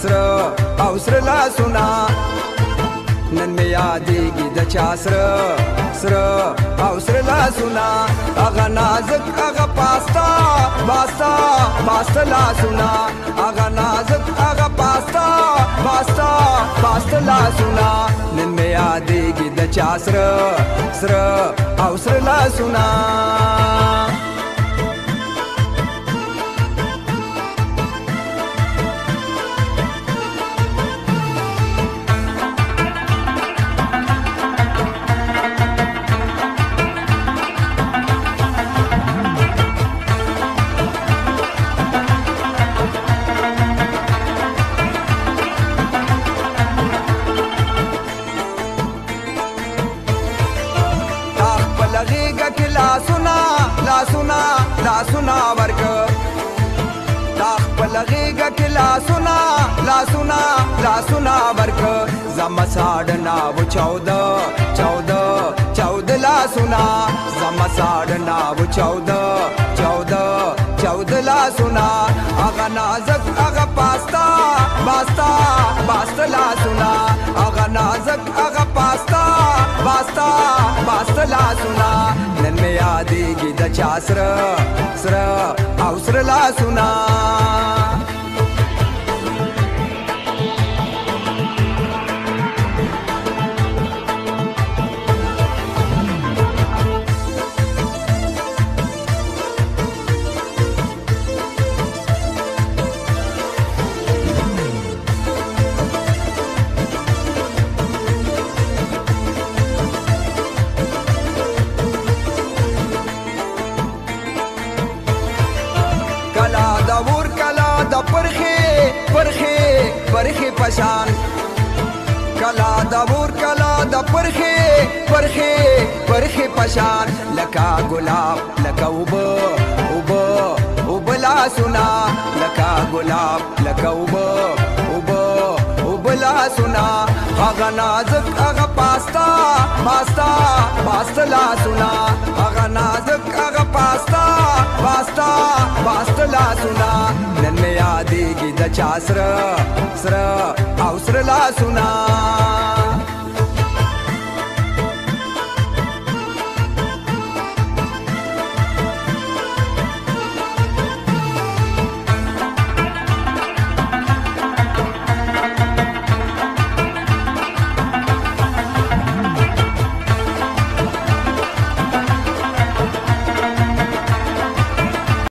سره او سره لاسونه نن مې یادېږي د چا سره او سره لاسونه هغه نازک هغه پاسته لاسونه هغه نازک هغه پاسته لاسونه نن مې یادېږي د چا سره او سره لاسونه لغیگا کی لاسونا ورک داخ پلغیگا کی لاسونا ورک زم ساڑنا و چود لاسونا زم ساڑنا و چود لاسونا اغا نازک اغا پاستا لاسونا اغا نازک اغا پاستا لاسونا نن مې یادېږي د چا سره او سره لاسونه کلا د ور کلا د پرخي پشان کلا د ور کلا د پرخي پشان لکا گلاب لکا اوب لاسونا لکا گلاب لکا اوب لاسونا هغه نازک هغه پاستا لاسونا هغه نازک هغه پاستا لاسونا نن مې یادېږي د چا سره او سره لاسونا